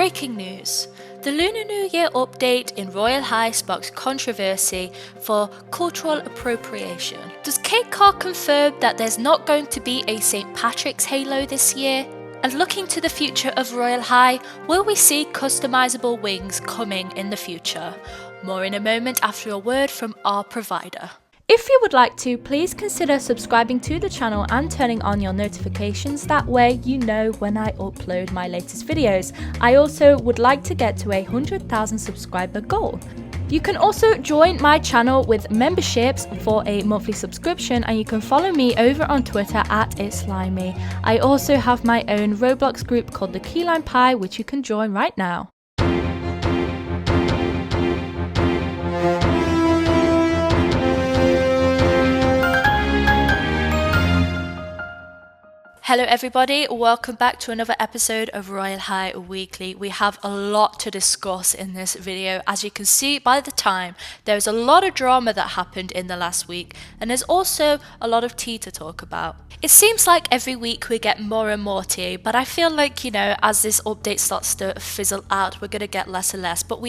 Breaking news. The Lunar New Year update in Royale High sparks controversy for cultural appropriation. Does Kate Carr confirm that there's not going to be a St. Patrick's halo this year? And looking to the future of Royale High, will we see customizable wings coming in the future? More in a moment after a word from our provider. If you would like to, please consider subscribing to the channel and turning on your notifications. That way you know when I upload my latest videos. I also would like to get to a 100,000 subscriber goal. You can also join my channel with memberships for a monthly subscription, and you can follow me over on Twitter at itslimey. I also have my own Roblox group called the Key Lime Pie, which you can join right now. Hello everybody, welcome back to another episode of Royale High Weekly. We have a lot to discuss in this video. As you can see by the time, there's a lot of drama that happened in the last week, and there's also a lot of tea to talk about. It seems like every week we get more and more tea, but I feel like, as this update starts to fizzle out, we're going to get less and less. But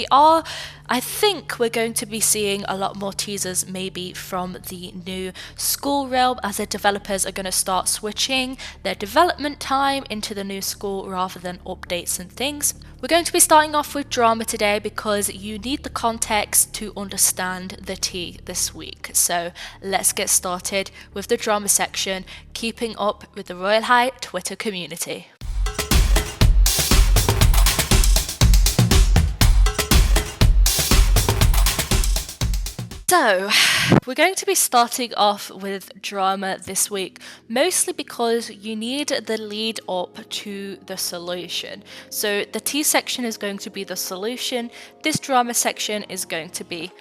I think we're going to be seeing a lot more teasers maybe from the new school realm, as the developers are going to start switching their development time into the new school rather than updates and things. We're going to be starting off with drama today because you need the context to understand the tea this week. So let's get started with the drama section, keeping up with the Royale High Twitter community. So, we're going to be starting off with drama this week, mostly because you need the lead up to the solution. So the tea section is going to be the solution, this drama section is going to be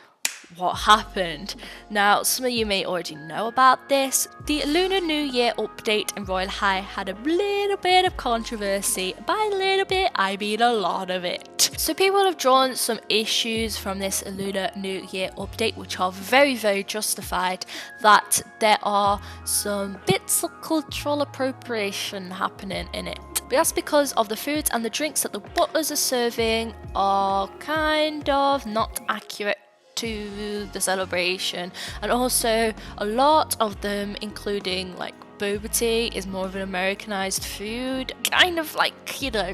what happened. Now, some of you may already know about this. The Lunar New Year update in Royale High had a little bit of controversy. By a little bit, I mean a lot of it. So people have drawn some issues from this Lunar New Year update, which are very, very justified, that there are some bits of cultural appropriation happening in it. But that's because of the foods and the drinks that the butlers are serving are kind of not accurate to the celebration, and also a lot of them, including like boba tea, is more of an Americanized food, kind of like,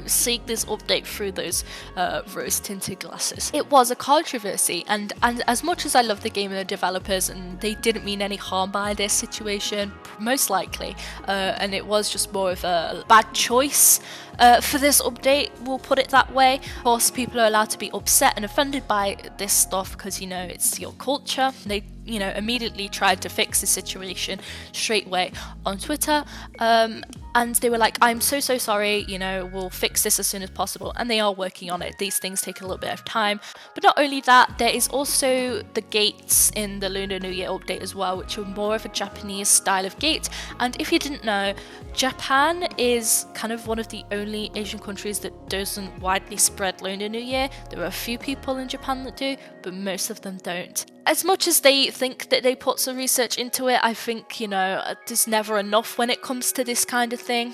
seeing this update through those rose tinted glasses. It was a controversy, and as much as I love the game and the developers, and they didn't mean any harm by this situation, most likely, and it was just more of a bad choice for this update, we'll put it that way. Of course, people are allowed to be upset and offended by this stuff because, it's your culture. They immediately tried to fix the situation straight away on Twitter, and they were like, I'm so sorry, we'll fix this as soon as possible, and they are working on it. These things take a little bit of time. But not only that, there is also the gates in the Lunar New Year update as well, which are more of a Japanese style of gate. And if you didn't know, Japan is kind of one of the only Asian countries that doesn't widely spread Lunar New Year. There are a few people in Japan that do, but most of them don't. As much as they think that they put some research into it, I think, there's never enough when it comes to this kind of thing.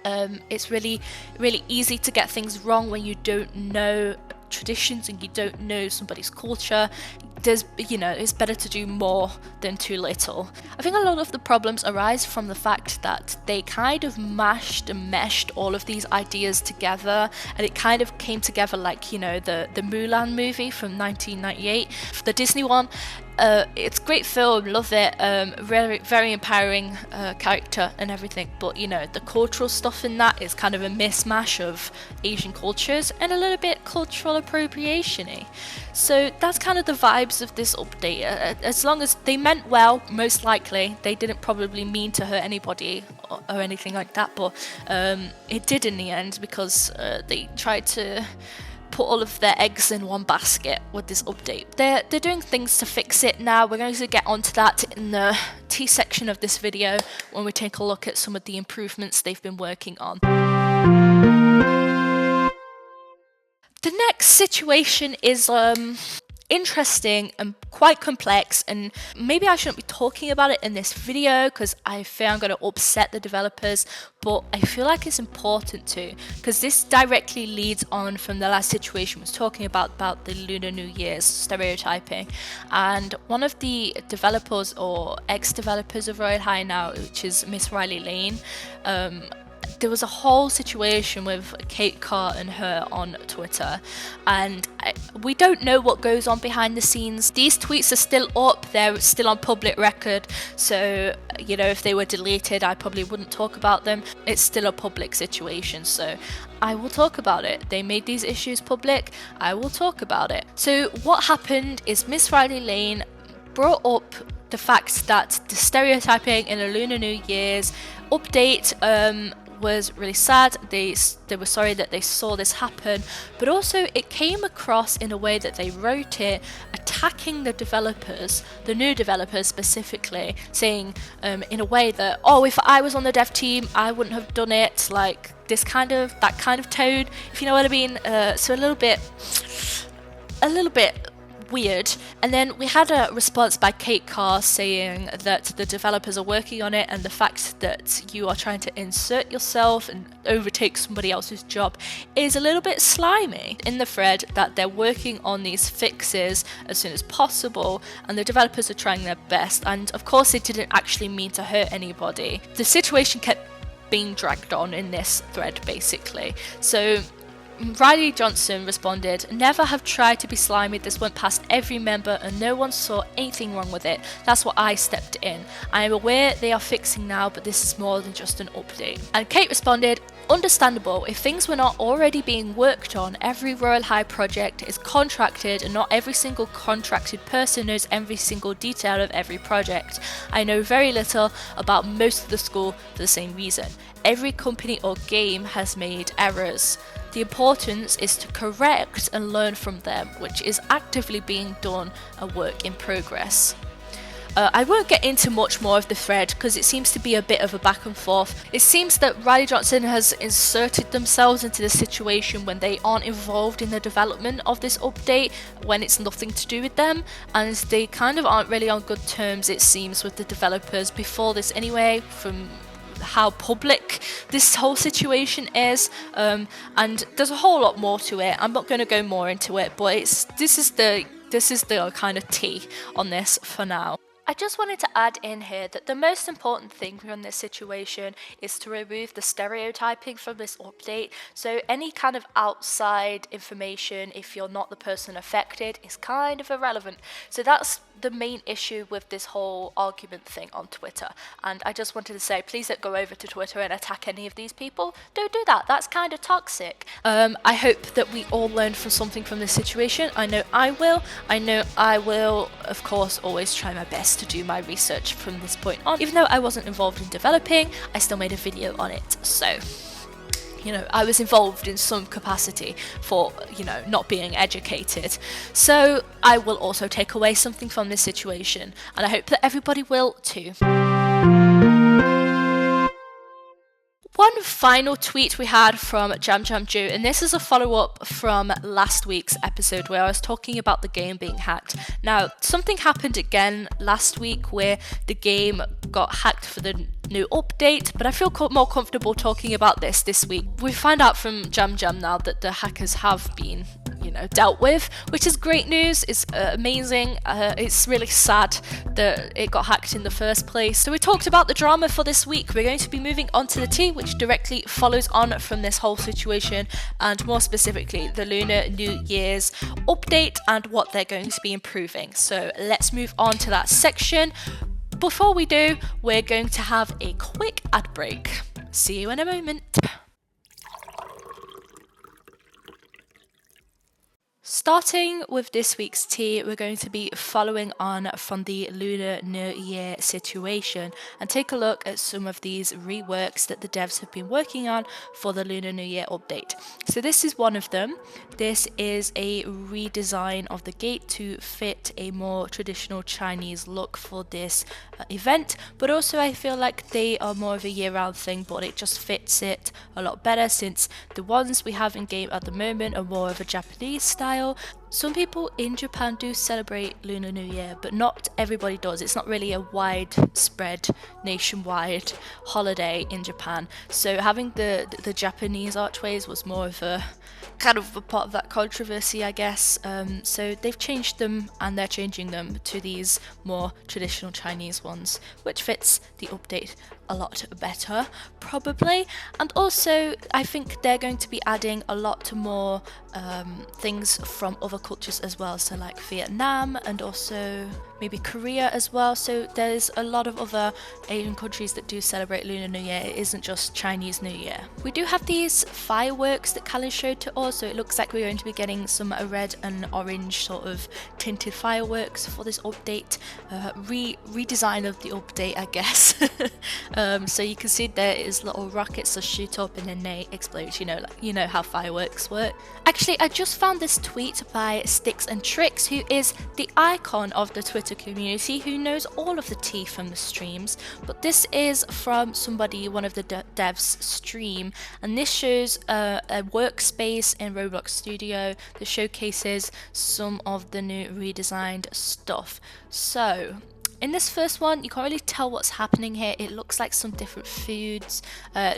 It's really, really easy to get things wrong when you don't know traditions and you don't know somebody's culture. It's better to do more than too little. I think a lot of the problems arise from the fact that they kind of mashed and meshed all of these ideas together, and it kind of came together like, the Mulan movie from 1998, the Disney one. It's a great film, love it, very, very empowering character and everything, but the cultural stuff in that is kind of a mismatch of Asian cultures and a little bit cultural appropriation-y. So that's kind of the vibes of this update. As long as they meant well, most likely, they didn't probably mean to hurt anybody or anything like that, but it did in the end, because they tried to put all of their eggs in one basket with this update. They're doing things to fix it now. We're going to get onto that in the tea section of this video when we take a look at some of the improvements they've been working on. The next situation is interesting and quite complex, and maybe I shouldn't be talking about it in this video because I fear I'm going to upset the developers, but I feel like it's important to, because this directly leads on from the last situation we was talking about the Lunar New Year's stereotyping. And one of the developers or ex-developers of Royale High now, which is Miss Riley Lane, there was a whole situation with Kate Carr and her on Twitter, and we don't know what goes on behind the scenes. These tweets are still up, they're still on public record, so you know, if they were deleted I probably wouldn't talk about them. It's still a public situation, so I will talk about it. They made these issues public, I will talk about it. So what happened is Miss Riley Lane brought up the fact that the stereotyping in a Lunar New Year's update was really sad. They were sorry that they saw this happen, but also it came across in a way that they wrote it attacking the developers, the new developers specifically, saying in a way that, oh, if I was on the dev team I wouldn't have done it, like that kind of tone, if you know what I mean. So a little bit weird. And then we had a response by Kate Carr saying that the developers are working on it, and the fact that you are trying to insert yourself and overtake somebody else's job is a little bit slimy. In the thread that they're working on these fixes as soon as possible and the developers are trying their best, and of course they didn't actually mean to hurt anybody. The situation kept being dragged on in this thread basically. So Riley Johnson responded, "Never have tried to be slimy, this went past every member and no one saw anything wrong with it. That's why I stepped in. I am aware they are fixing now, but this is more than just an update." And Kate responded, "Understandable, if things were not already being worked on, every Royale High project is contracted and not every single contracted person knows every single detail of every project. I know very little about most of the school for the same reason. Every company or game has made errors. The importance is to correct and learn from them, which is actively being done, a work in progress." I won't get into much more of the thread because it seems to be a bit of a back and forth. It seems that Riley Johnson has inserted themselves into the situation when they aren't involved in the development of this update, when it's nothing to do with them, and they kind of aren't really on good terms, it seems, with the developers before this anyway, from how public this whole situation is, and there's a whole lot more to it. I'm not going to go more into it, but this is the kind of tea on this for now. I just wanted to add in here that the most important thing from this situation is to remove the stereotyping from this update. So any kind of outside information, if you're not the person affected, is kind of irrelevant. So that's the main issue with this whole argument thing on Twitter. And I just wanted to say, please don't go over to Twitter and attack any of these people. Don't do that. That's kind of toxic. I hope that we all learn from something from this situation. I know I will. Of course, always try my best to do my research from this point on. Even though I wasn't involved in developing, I still made a video on it. So, you know, I was involved in some capacity for, you know, not being educated. So I will also take away something from this situation, and I hope that everybody will too. One final tweet we had from Jam Jam Jew, and this is a follow-up from last week's episode where I was talking about the game being hacked. Now, something happened again last week where the game got hacked for the new update, but I feel more comfortable talking about this week. We find out from Jam Jam now that the hackers have been, you know, dealt with, which is great news. It's amazing. It's really sad that it got hacked in the first place. So we talked about the drama for this week. We're going to be moving on to the tea, which directly follows on from this whole situation, and more specifically the Lunar New Year's update and what they're going to be improving. So let's move on to that section. Before we do, we're going to have a quick ad break. See you in a moment. Starting with this week's tea, we're going to be following on from the Lunar New Year situation and take a look at some of these reworks that the devs have been working on for the Lunar New Year update. So this is one of them. This is a redesign of the gate to fit a more traditional Chinese look for this event, but also I feel like they are more of a year-round thing, but it just fits it a lot better since the ones we have in game at the moment are more of a Japanese style. Some people in Japan do celebrate Lunar New Year, but not everybody does. It's not really a widespread, nationwide holiday in Japan. So having the Japanese archways was more of a kind of a part of that controversy, I guess. So they've changed them, and they're changing them to these more traditional Chinese ones, which fits the update a lot better, probably. And also, I think they're going to be adding a lot more things from other cultures as well, so like Vietnam and also maybe Korea as well. So there's a lot of other Asian countries that do celebrate Lunar New Year. It isn't just Chinese New Year. We do have these fireworks that Callie showed to us, so it looks like we're going to be getting some red and orange sort of tinted fireworks for this update, redesign of the update, I guess. So you can see there is little rockets that shoot up and then they explode, you know how fireworks work. Actually, I just found this tweet by Sticks and Tricks, who is the icon of the Twitter community, who knows all of the tea from the streams, but this is from somebody, one of the devs stream, and this shows a workspace in Roblox Studio that showcases some of the new redesigned stuff. So in this first one, you can't really tell what's happening here. It looks like some different foods,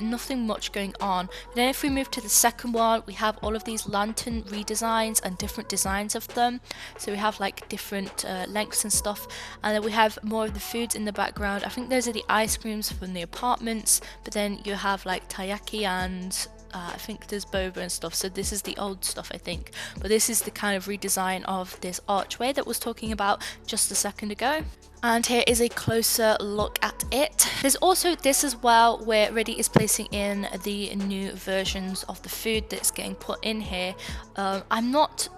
nothing much going on. But then if we move to the second one, we have all of these lantern redesigns and different designs of them. So we have like different lengths and stuff. And then we have more of the foods in the background. I think those are the ice creams from the apartments. But then you have like taiyaki and I think there's boba and stuff, so this is the old stuff, I think. But this is the kind of redesign of this archway that was talking about just a second ago. And here is a closer look at it. There's also this as well, where Ready is placing in the new versions of the food that's getting put in here. I'm not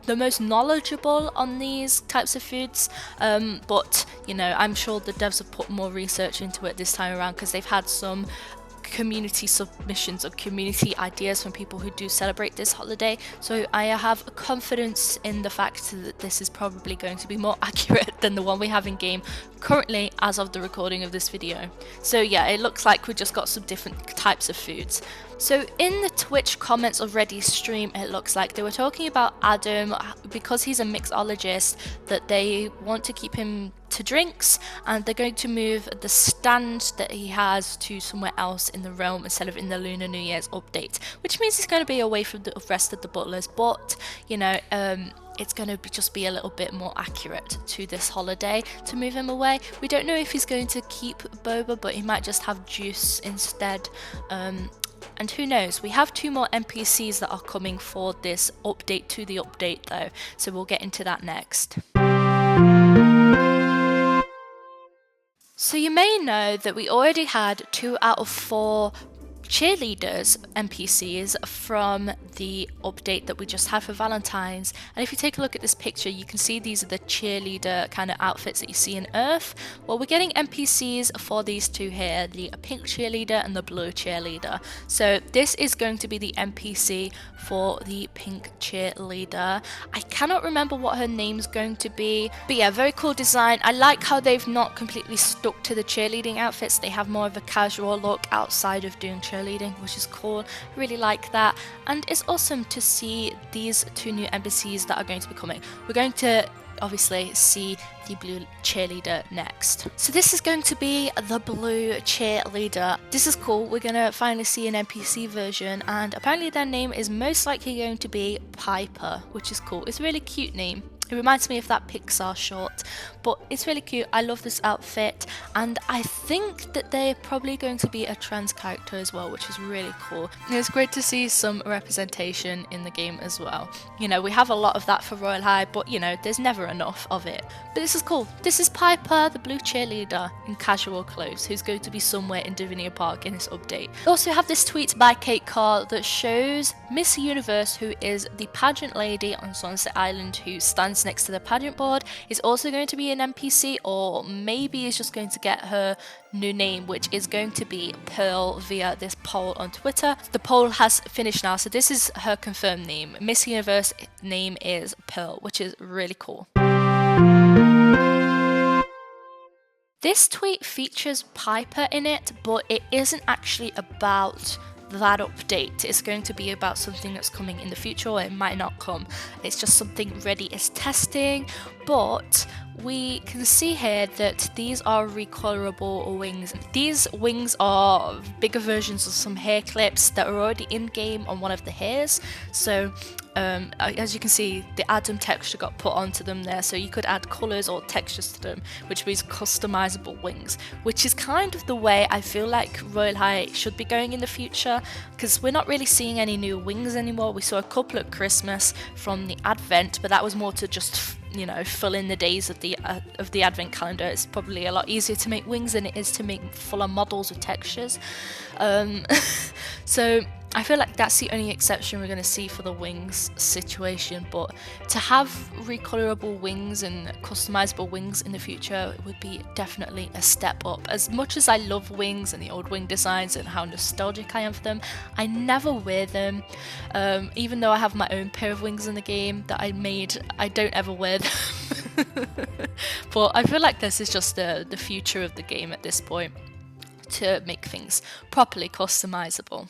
the most knowledgeable on these types of foods, but I'm sure the devs have put more research into it this time around, because they've had some community submissions or community ideas from people who do celebrate this holiday, so I have confidence in the fact that this is probably going to be more accurate than the one we have in game currently as of the recording of this video. So yeah, it looks like we just got some different types of foods. So in the Twitch comments of Reddy's stream, it looks like they were talking about Adam, because he's a mixologist, that they want to keep him to drinks, and they're going to move the stand that he has to somewhere else in the realm instead of in the Lunar New Year's update, which means he's going to be away from the rest of the butlers, but it's going to just be a little bit more accurate to this holiday to move him away. We don't know if he's going to keep boba, but he might just have juice instead. And who knows, we have 2 more NPCs that are coming for this update to the update though, so we'll get into that next. So you may know that we already had 2 out of 4 cheerleaders NPCs from the update that we just had for Valentine's, and if you take a look at this picture, you can see these are the cheerleader kind of outfits that you see in Earth. Well, we're getting NPCs for these 2 here, the pink cheerleader and the blue cheerleader. So this is going to be the NPC for the pink cheerleader. I cannot remember what her name's going to be, but yeah, very cool design. I like how they've not completely stuck to the cheerleading outfits. They have more of a casual look outside of doing cheerleading, which is cool. I really like that, and it's awesome to see these 2 new NPCs that are going to be coming. We're going to obviously see the blue cheerleader next. So this is going to be the blue cheerleader. This is cool. We're going to finally see an NPC version, and apparently their name is most likely going to be Piper, which is cool. It's a really cute name. It reminds me of that Pixar short, but it's really cute. I love this outfit, and I think that they're probably going to be a trans character as well, which is really cool. And it's great to see some representation in the game as well. We have a lot of that for Royale High, but there's never enough of it. But this is cool. This is Piper, the blue cheerleader in casual clothes, who's going to be somewhere in Divinia Park in this update. We also have this tweet by Kate Carr that shows Miss Universe, who is the pageant lady on Sunset Island, who stands next to the pageant board, is also going to be an NPC, or maybe is just going to get her new name, which is going to be Pearl, via this poll on Twitter. The poll has finished now, so this is her confirmed name. Miss Universe name is Pearl, which is really cool. This tweet features Piper in it, but it isn't actually about that update. It's going to be about something that's coming in the future, or it might not come. It's just something ready as testing, but we can see here that these are recolorable wings. These wings are bigger versions of some hair clips that are already in game on one of the hairs. So as you can see, the Adam texture got put onto them there, so you could add colors or textures to them, which means customizable wings, which is kind of the way I feel like Royale High should be going in the future, because we're not really seeing any new wings anymore. We saw a couple at Christmas from the Advent, but that was more to just, you know, fill in the days of the Advent calendar. It's probably a lot easier to make wings than it is to make fuller models with textures. So I feel like that's the only exception we're going to see for the wings situation, but to have recolorable wings and customizable wings in the future would be definitely a step up. As much as I love wings and the old wing designs and how nostalgic I am for them, I never wear them. Even though I have my own pair of wings in the game that I made, I don't ever wear them. But I feel like this is just the future of the game at this point, to make things properly customizable.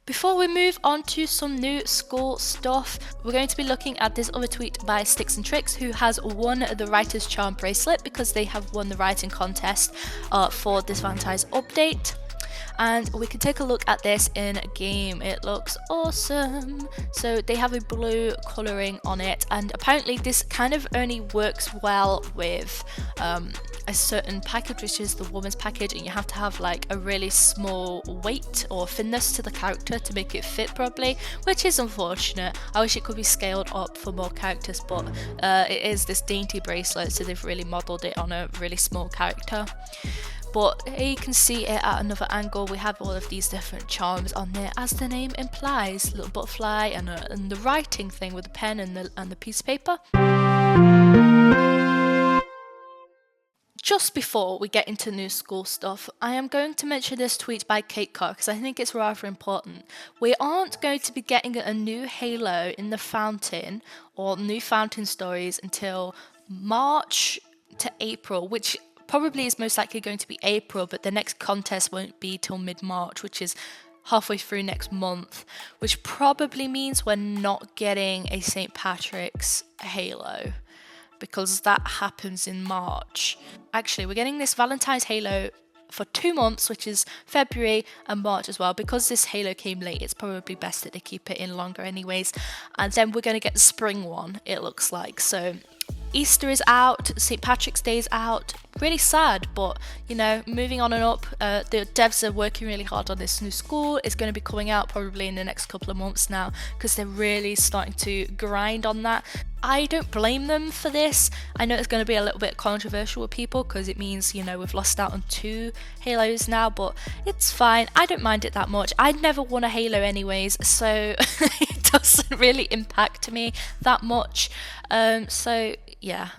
Before we move on to some new school stuff, we're going to be looking at this other tweet by Sticks and Tricks, who has won the Writer's Charm bracelet because they have won the writing contest for this Valentine's update. And we can take a look at this in game. It looks awesome. So they have a blue colouring on it, and apparently this kind of only works well with a certain package, which is the woman's package, and you have to have like a really small weight or thinness to the character to make it fit properly, which is unfortunate. I wish it could be scaled up for more characters, but it is this dainty bracelet, so they've really modelled it on a really small character. But here you can see it at another angle. We have all of these different charms on there, as the name implies. Little butterfly and the writing thing with the pen and the piece of paper. Just before we get into new school stuff, I am going to mention this tweet by Kate Carr because I think it's rather important. We aren't going to be getting a new Halo in the Fountain or new Fountain stories until March to April, which probably is most likely going to be April, but the next contest won't be till mid-March, which is halfway through next month, which probably means we're not getting a St. Patrick's Halo, because that happens in March. Actually, we're getting this Valentine's Halo for 2 months, which is February and March as well. Because this Halo came late, it's probably best that they keep it in longer anyways. And then we're going to get the spring one, it looks like. So Easter is out, St. Patrick's Day is out. Really sad, but you know, moving on and up. The devs are working really hard on this new school. It's going to be coming out probably in the next couple of months now, because they're really starting to grind on that. I don't blame them for this. I know it's going to be a little bit controversial with people because it means, you know, we've lost out on 2 Halos now, but it's fine. I don't mind it that much. I'd never won a Halo anyways, so it doesn't really impact me that much. So yeah.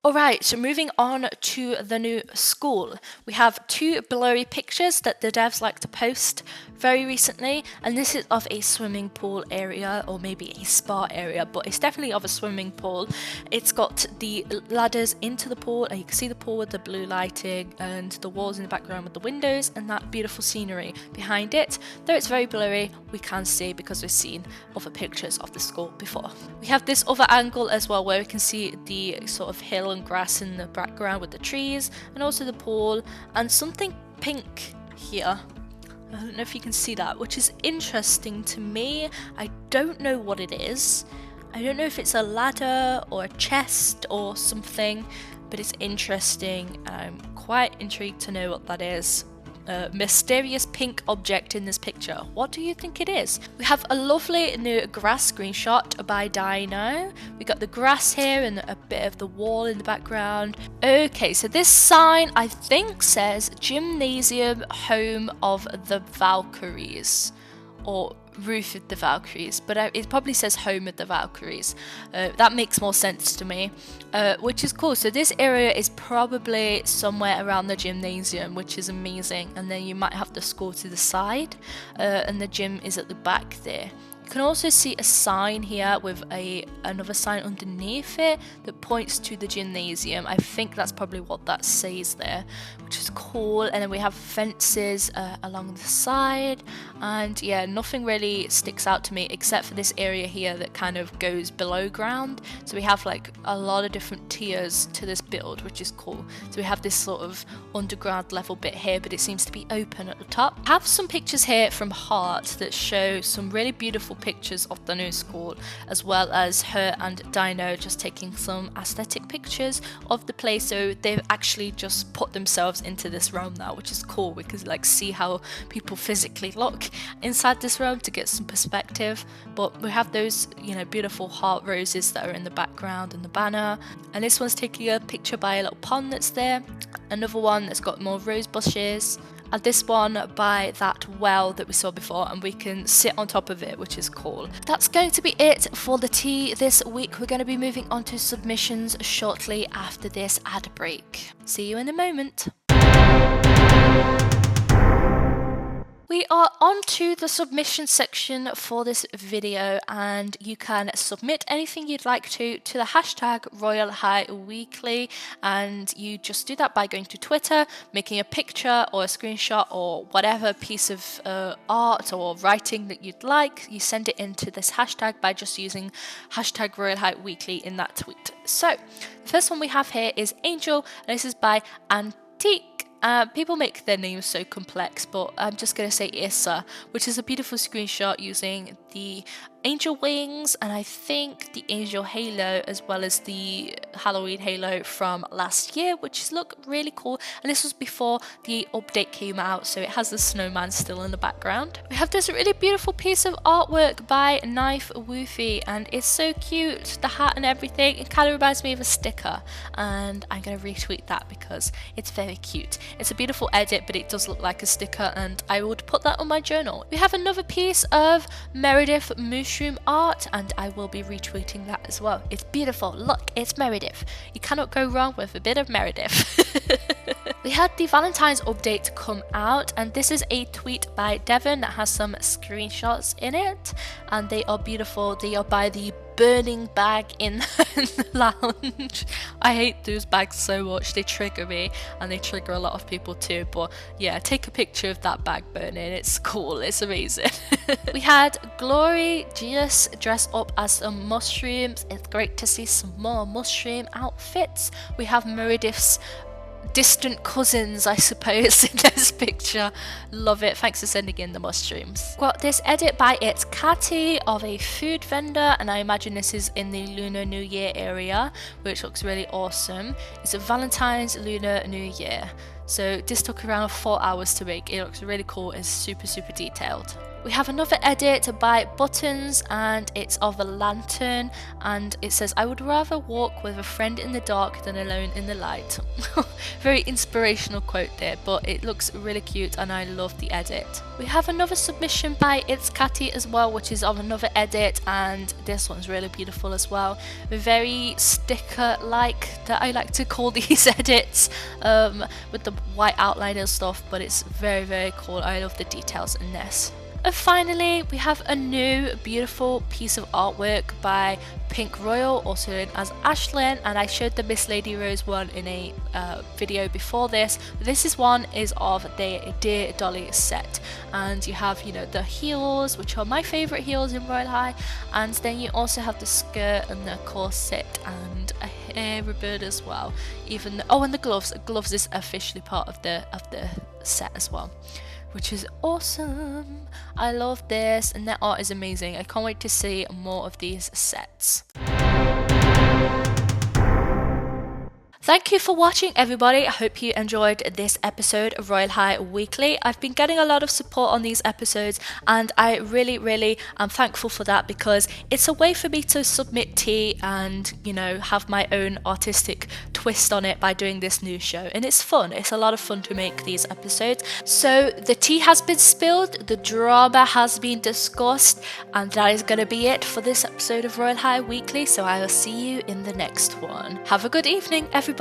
Alright, so moving on to the new school. We have 2 blurry pictures that the devs like to post very recently, and this is of a swimming pool area, or maybe a spa area, but it's definitely of a swimming pool. It's got the ladders into the pool, and you can see the pool with the blue lighting, and the walls in the background with the windows, and that beautiful scenery behind it. Though it's very blurry, we can see because we've seen other pictures of the school before. We have this other angle as well, where we can see the sort of hill and grass in the background with the trees, and also the pool, and something pink here. I don't know if you can see that, which is interesting to me. I don't know what it is. I don't know if it's a ladder or a chest or something, but it's interesting. I'm quite intrigued to know what that is. A mysterious pink object in this picture. What do you think it is? We have a lovely new grass screenshot by Dino. We got the grass here and a bit of the wall in the background. Okay, so this sign I think says Gymnasium Home of the Valkyries, or Roof of the Valkyries, but it probably says Home of the Valkyries. That makes more sense to me, which is cool. So this area is probably somewhere around the gymnasium, which is amazing, and then you might have the school to the side, and the gym is at the back there. You can also see a sign here with another sign underneath it that points to the gymnasium. I think that's probably what that says there, which is cool. And then we have fences along the side, and yeah, nothing really sticks out to me except for this area here that kind of goes below ground. So we have like a lot of different tiers to this build, which is cool. So we have this sort of underground level bit here, but it seems to be open at the top. I have some pictures here from Heart that show some really beautiful pictures of the new school, as well as her and Dino just taking some aesthetic pictures of the place. So they've actually just put themselves into this realm now, which is cool. We can like see how people physically look inside this realm to get some perspective. But we have those, you know, beautiful heart roses that are in the background and the banner, and this one's taking a picture by a little pond that's there, another one that's got more rose bushes, and this one by that well that we saw before, and we can sit on top of it, which is cool. That's going to be it for the tea this week. We're going to be moving on to submissions shortly after this ad break. See you in a moment. We are on to the submission section for this video, and you can submit anything you'd like to the hashtag Royale High Weekly, and you just do that by going to Twitter, making a picture or a screenshot or whatever piece of art or writing that you'd like. You send it into this hashtag by just using hashtag Royale High Weekly in that tweet. So the first one we have here is Angel, and this is by Antique. People make their names so complex, but I'm just going to say Issa, which is a beautiful screenshot using the angel wings and I think the angel halo, as well as the Halloween halo from last year, which look really cool. And this was before the update came out, so it has the snowman still in the background. We have this really beautiful piece of artwork by Knife Woofy, and it's so cute, the hat and everything. It kind of reminds me of a sticker, and I'm going to retweet that because it's very cute. It's a beautiful edit, but it does look like a sticker, and I would put that on my journal. We have another piece of Meredith mushroom art, and I will be retweeting that as well. It's beautiful. Look, it's Meredith. You cannot go wrong with a bit of Meredith. We had the Valentine's update come out, and this is a tweet by Devon that has some screenshots in it, and they are beautiful. They are by the burning bag in the lounge. I hate those bags so much. They trigger me, and they trigger a lot of people too. But yeah, take a picture of that bag burning. It's cool. It's amazing. We had Glory just dress up as some mushrooms. It's great to see some more mushroom outfits. We have Meredith's distant cousins, I suppose, in this picture. Love it. Thanks for sending in the mushrooms. Got this edit by It's Catty of a food vendor, and I imagine this is in the Lunar New Year area, which looks really awesome. It's a Valentine's Lunar New Year. So this took around 4 hours to make. It looks really cool. It's super detailed. We have another edit by Buttons, and it's of a lantern, and it says, "I would rather walk with a friend in the dark than alone in the light." Very inspirational quote there, but it looks really cute and I love the edit. We have another submission by It's Catty as well, which is of another edit, and this one's really beautiful as well. Very sticker-like, that I like to call these edits, with the white outline and stuff, but it's very cool. I love the details in this. And finally, we have a new beautiful piece of artwork by Pink Royal, also known as Ashlyn, and I showed the Miss Lady Rose one in a video before this. This is of the Dear Dolly set, and you have, you know, the heels, which are my favourite heels in Royale High, and then you also have the skirt and the corset and a hair ribbon as well. And the gloves. Gloves is officially part of the set as well, which is awesome. I love this, and their art is amazing. I can't wait to see more of these sets. Thank you for watching, everybody. I hope you enjoyed this episode of Royale High Weekly. I've been getting a lot of support on these episodes, and I really am thankful for that, because it's a way for me to submit tea and, you know, have my own artistic twist on it by doing this new show. And it's fun. It's a lot of fun to make these episodes. So the tea has been spilled, the drama has been discussed, and that is going to be it for this episode of Royale High Weekly. So I will see you in the next one. Have a good evening, everybody.